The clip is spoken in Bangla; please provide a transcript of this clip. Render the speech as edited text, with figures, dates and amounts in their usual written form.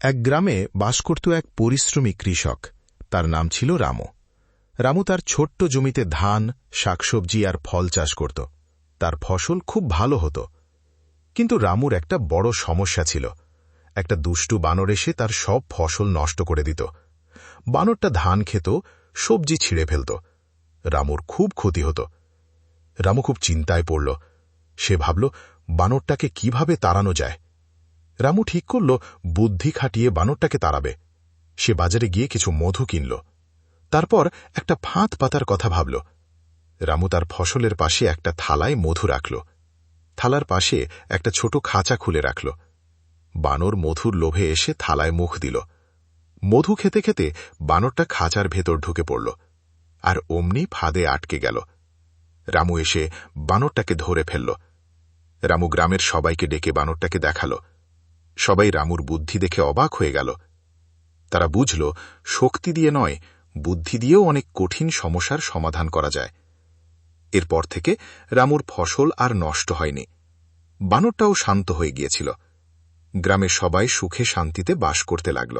এক গ্রামে বাস করত এক পরিশ্রমী কৃষক। তার নাম ছিল রামু। রামু তার ছোট্ট জমিতে ধান, শাকসবজি আর ফল চাষ করত। তার ফসল খুব ভালো হতো। কিন্তু রামুর একটা বড় সমস্যা ছিল। একটা দুষ্টু বানর এসে তার সব ফসল নষ্ট করে দিত। বানরটা ধান খেত, সবজি ছিঁড়ে ফেলত। রামুর খুব ক্ষতি হতো। রামু খুব চিন্তায় পড়ল। সে ভাবল, বানরটাকে কিভাবে তাড়ানো যায়। রামু ঠিক করল বুদ্ধি খাটিয়ে বানরটাকে তাড়াবে। সে বাজারে গিয়ে কিছু মধু কিনল। তারপর একটা ফাঁদ পাতার কথা ভাবল। রামু তার ফসলের পাশে একটা থালায় মধু রাখল। থালার পাশে একটা ছোট খাঁচা খুলে রাখল। বানর মধুর লোভে এসে থালায় মুখ দিল। মধু খেতে খেতে বানরটা খাঁচার ভেতর ঢুকে পড়ল, আর অমনি ফাঁদে আটকে গেল। রামু এসে বানরটাকে ধরে ফেলল। রামু গ্রামের সবাইকে ডেকে বানরটাকে দেখাল। সবাই রামুর বুদ্ধি দেখে অবাক হয়ে গেল। তারা বুঝল, শক্তি দিয়ে নয়, বুদ্ধি দিয়েও অনেক কঠিন সমস্যার সমাধান করা যায়। এরপর থেকে রামুর ফসল আর নষ্ট হয়নি। বানরটাও শান্ত হয়ে গিয়েছিল। গ্রামের সবাই সুখে শান্তিতে বাস করতে লাগল।